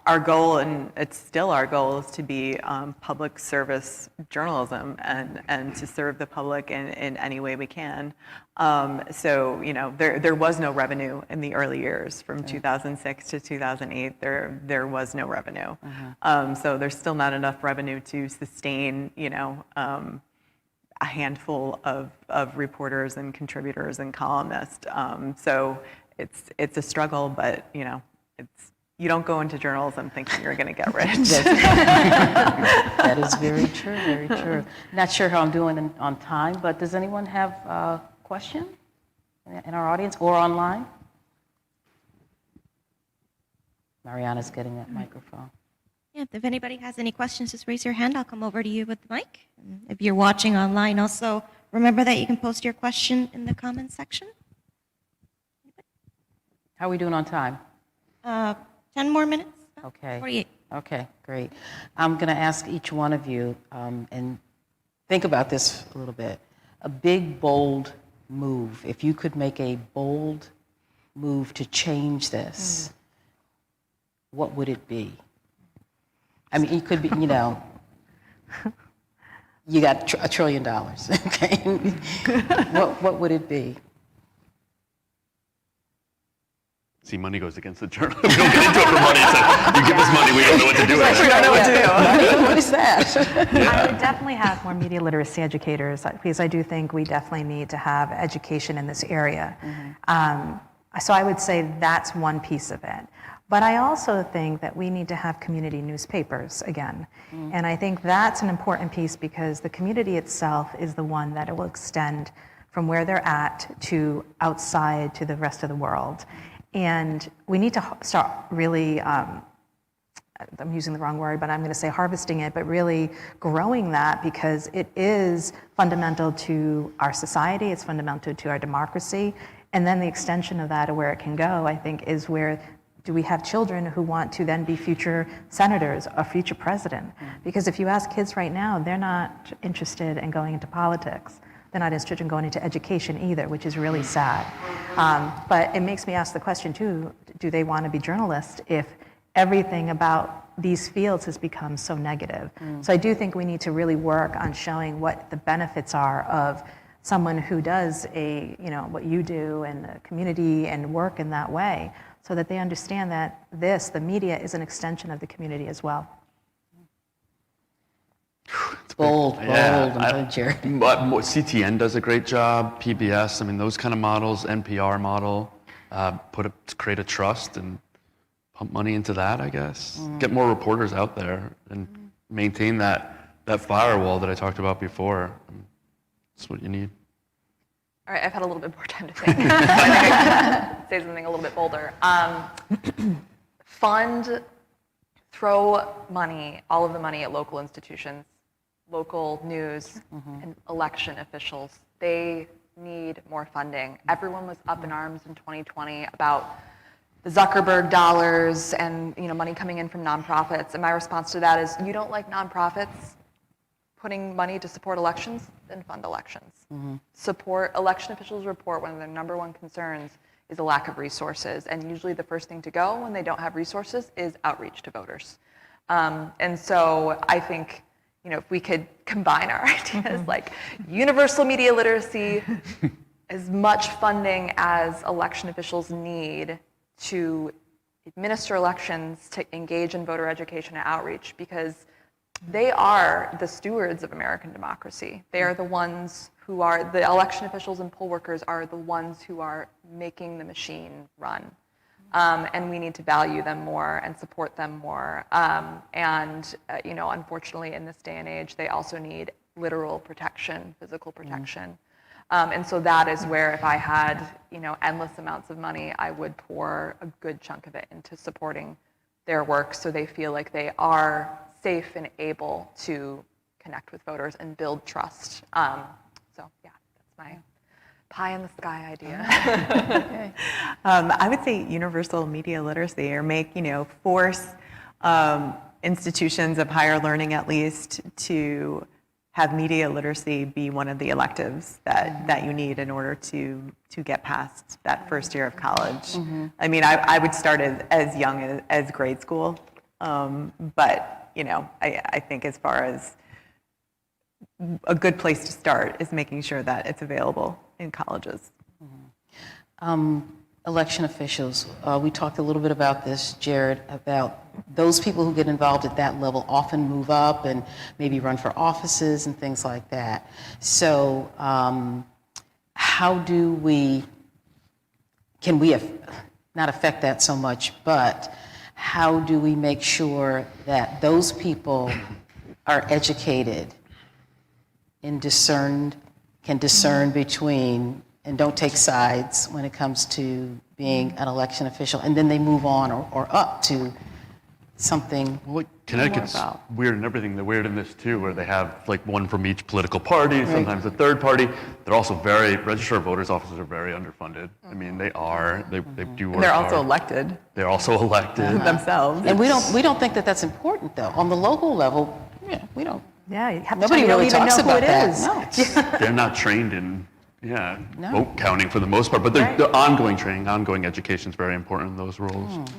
F: Our goal, and it's still our goal, is to be public service journalism and to serve the public in any way we can. There was no revenue in the early years from 2006 to 2008. There was no revenue. So there's still not enough revenue to sustain a handful of reporters and contributors and columnists. So it's a struggle, but you don't go into journalism thinking you're going to get rich.
B: That is very true, very true. Not sure how I'm doing on time, but does anyone have a question in our audience or online? Mariana's getting that microphone.
A: Yeah, if anybody has any questions, just raise your hand. I'll come over to you with the mic. And if you're watching online, also remember that you can post your question in the comments section.
B: How are we doing on time?
A: 10 more minutes?
B: Okay.
A: 48.
B: Okay, great. I'm going to ask each one of you, and think about this a little bit. A big, bold move. If you could make a bold move to change this, what would it be? I mean, it could be, you know, you got $1 trillion, okay? What would it be?
D: See, money goes against the journal. We don't get into it for money. It's like, you give us money, we don't know what to do with it.
F: We don't know what to do.
B: What is that?
C: I would definitely have more media literacy educators because I do think we definitely need to have education in this area. So I would say that's one piece of it. But I also think that we need to have community newspapers again. And I think that's an important piece because the community itself is the one that it will extend from where they're at to outside to the rest of the world. And we need to start really, I'm using the wrong word, but I'm going to say harvesting it, but really growing that because it is fundamental to our society, it's fundamental to our democracy. And then the extension of that, or where it can go, I think, is where do we have children who want to then be future senators or future president? Because if you ask kids right now, they're not interested in going into politics. They're not interested in going into education either, which is really sad. But it makes me ask the question too, do they want to be journalists if everything about these fields has become so negative? So I do think we need to really work on showing what the benefits are of someone who does what you do and the community and work in that way, so that they understand that the media is an extension of the community as well.
B: Bold,
D: Yeah,
B: Jared.
D: CTN does a great job, PBS, I mean, those kind of models, NPR model, create a trust and pump money into that, I guess. Get more reporters out there and maintain that firewall that I talked about before. That's what you need.
E: All right, I've had a little bit more time to think. So I think I can say something a little bit bolder. Throw money, all of the money at local institutions, local news, and election officials. They need more funding. Everyone was up in arms in 2020 about the Zuckerberg dollars and money coming in from nonprofits. And my response to that is, you don't like nonprofits putting money to support elections, then fund elections. Support election officials report one of their number one concerns is a lack of resources. And usually the first thing to go when they don't have resources is outreach to voters. And so I think, if we could combine our ideas like universal media literacy, as much funding as election officials need to administer elections, to engage in voter education and outreach, because they are the stewards of American democracy. They are the ones who are, the election officials and poll workers are the ones who are making the machine run. And we need to value them more and support them more. Unfortunately, in this day and age, they also need literal protection, physical protection. And so that is where if I had, endless amounts of money, I would pour a good chunk of it into supporting their work so they feel like they are safe and able to connect with voters and build trust. So yeah, that's my pie in the sky idea.
B: Okay.
F: I would say universal media literacy, or force institutions of higher learning at least to have media literacy be one of the electives that you need in order to get past that first year of college. I mean, I would start as young as grade school, but I think as far as a good place to start is making sure that it's available in colleges.
B: Election officials, we talked a little bit about this, Jared, about those people who get involved at that level often move up and maybe run for offices and things like that. So how do can we not affect that so much, but how do we make sure that those people are educated and can discern between and don't take sides when it comes to being an election official, and then they move on or up to something.
D: Well, Connecticut's
B: about.
D: weird in everything. They're weird in this too, where they have like one from each political party, sometimes a third party. They're also registered voters offices are very underfunded. I mean, they do work
F: And they're also
D: hard.
F: elected
D: They're also elected.
F: themselves.
B: And we don't think that that's important though. On the local level, we don't.
C: Yeah, you have
B: Nobody
C: you don't
B: really
C: even
B: talks
C: know who
B: about
C: it
B: that.
C: is.
B: No.
D: They're not trained in
B: No.
D: vote counting for the most part, but
C: Right.
D: the ongoing training, ongoing education is very important in those roles.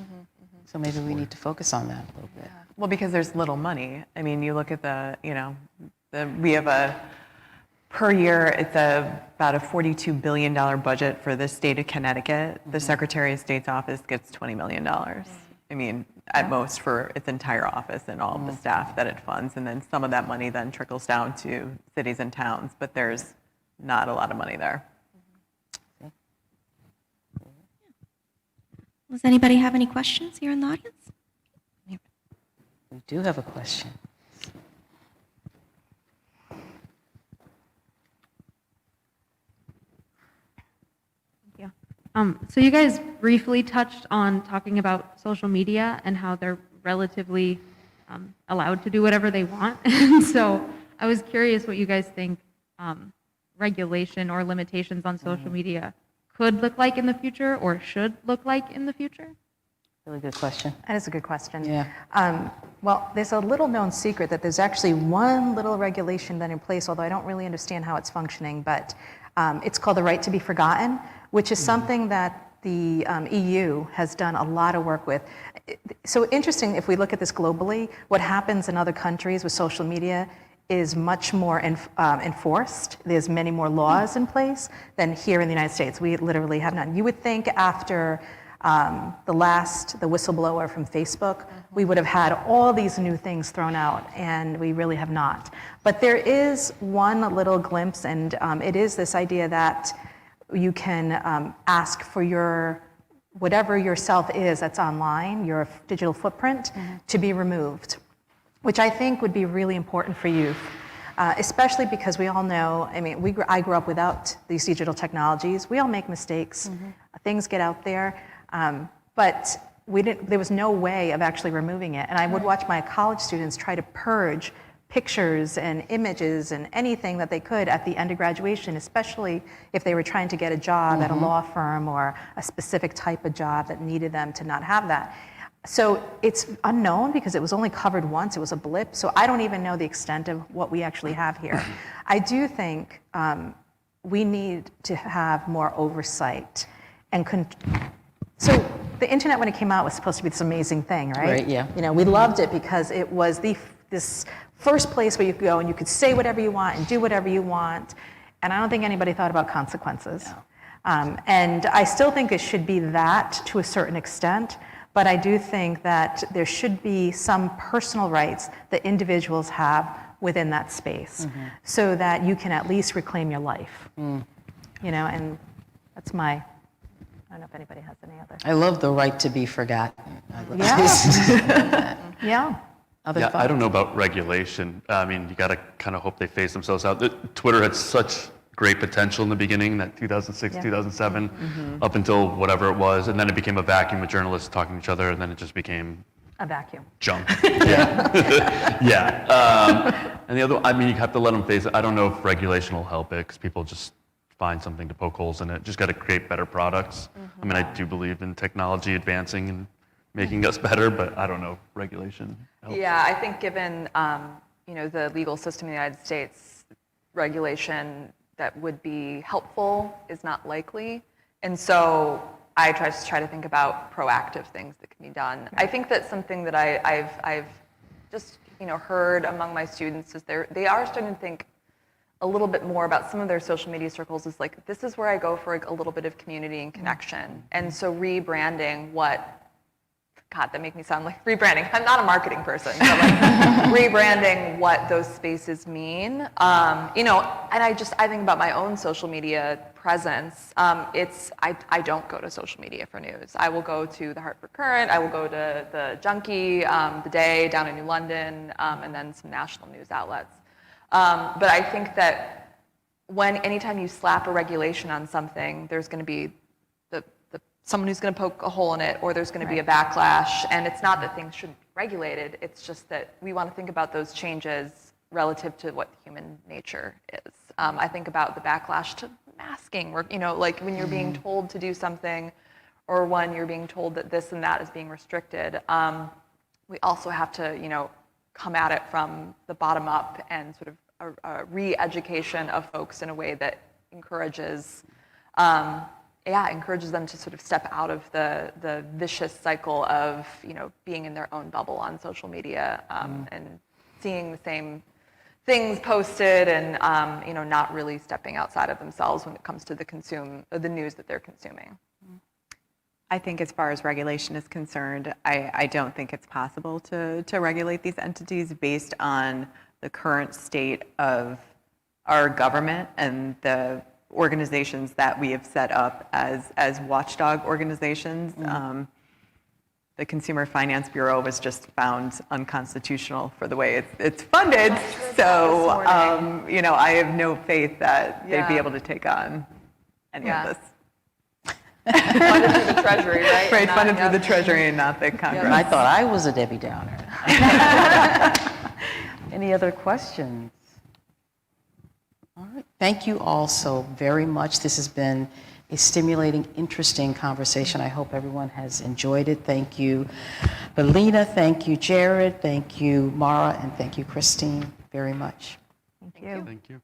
B: So maybe we need to focus on that a little bit.
F: Well, because there's little money. I mean, you look at we have per year, it's about a $42 billion budget for the state of Connecticut. The Secretary of State's office gets $20 million. I mean, at most for its entire office and all of the staff that it funds. And then some of that money then trickles down to cities and towns, but there's not a lot of money there.
A: Does anybody have any questions here in the audience?
B: We do have a question.
G: Yeah. So you guys briefly touched on talking about social media and how they're relatively allowed to do whatever they want. And so I was curious what you guys think regulation or limitations on social media could look like in the future or should look like in the future.
B: Really good question.
C: That is a good question.
B: Yeah.
C: Well, there's a little known secret that there's actually one little regulation that in place, although I don't really understand how it's functioning, but it's called the right to be forgotten, which is something that the EU has done a lot of work with. So interesting, if we look at this globally, what happens in other countries with social media is much more enforced. There's many more laws in place than here in the United States. We literally have none. You would think after the whistleblower from Facebook, we would have had all these new things thrown out, and we really have not. But there is one little glimpse, and it is this idea that you can ask for whatever your self is that's online, your digital footprint, to be removed, which I think would be really important for youth. Especially because we all know, I mean, I grew up without these digital technologies. We all make mistakes. Things get out there. But there was no way of actually removing it. And I would watch my college students try to purge pictures and images and anything that they could at the end of graduation, especially if they were trying to get a job at a law firm or a specific type of job that needed them to not have that. So it's unknown because it was only covered once. It was a blip. So I don't even know the extent of what we actually have here. I do think we need to have more oversight. So the internet, when it came out, was supposed to be this amazing thing, right?
B: Right, yeah.
C: You know, we loved it because it was this first place where you could go and you could say whatever you want and do whatever you want. And I don't think anybody thought about consequences. And I still think it should be that to a certain extent. But I do think that there should be some personal rights that individuals have within that space so that you can at least reclaim your life. You know, and that's I don't know if anybody has any other.
B: I love the right to be forgotten.
C: Yeah. Yeah.
B: Other
D: Yeah,
B: thoughts?
D: I don't know about regulation. I mean, you got to kind of hope they phase themselves out. Twitter had such great potential in the beginning, that 2006, 2007, up until whatever it was, and then it became a vacuum of journalists talking to each other, and then it just became
C: A vacuum.
D: junk. Yeah. Yeah. And the other, I mean, you have to let them phase it. I don't know if regulation will help it, because people just find something to poke holes in it. Just got to create better products. I mean, I do believe in technology advancing and making us better, but I don't know if regulation helps.
E: Yeah, I think given the legal system in the United States, regulation that would be helpful is not likely. And so I try to think about proactive things that can be done. I think that something that I've just heard among my students is they are starting to think a little bit more about some of their social media circles is like, this is where I go for a little bit of community and connection. And so rebranding what God, that make me sound like rebranding. I'm not a marketing person, but like rebranding what those spaces mean. You know, and I think about my own social media presence. I don't go to social media for news. I will go to the Hartford Courant, I will go to the Junkie, the Day down in New London, and then some national news outlets. But I think that anytime you slap a regulation on something, there's going to be someone who's going to poke a hole in it, or there's going to be a backlash. And it's not that things shouldn't be regulated. It's just that we want to think about those changes relative to what human nature is. I think about the backlash to masking, where, you know, like when you're being told to do something, or when you're being told that this and that is being restricted. We also have to, you know, come at it from the bottom up and sort of a re-education of folks in a way that encourages them to sort of step out of the vicious cycle of, you know, being in their own bubble on social media, and seeing the same things posted, and you know, not really stepping outside of themselves when it comes to the news that they're consuming.
F: I think as far as regulation is concerned, I don't think it's possible to regulate these entities based on the current state of our government and the organizations that we have set up as watchdog organizations. The Consumer Finance Bureau was just found unconstitutional for the way it's funded. So, you know, I have no faith that they'd be able to take on any of this.
E: Funded through the Treasury, right?
F: Right, funded through the Treasury and not the Congress.
B: I thought I was a Debbie Downer. Any other questions? All right. Thank you all so very much. This has been a stimulating, interesting conversation. I hope everyone has enjoyed it. Thank you, Belina. Thank you, Jared. Thank you, Mara. And thank you, Christine, very much.
C: Thank you.
D: Thank you.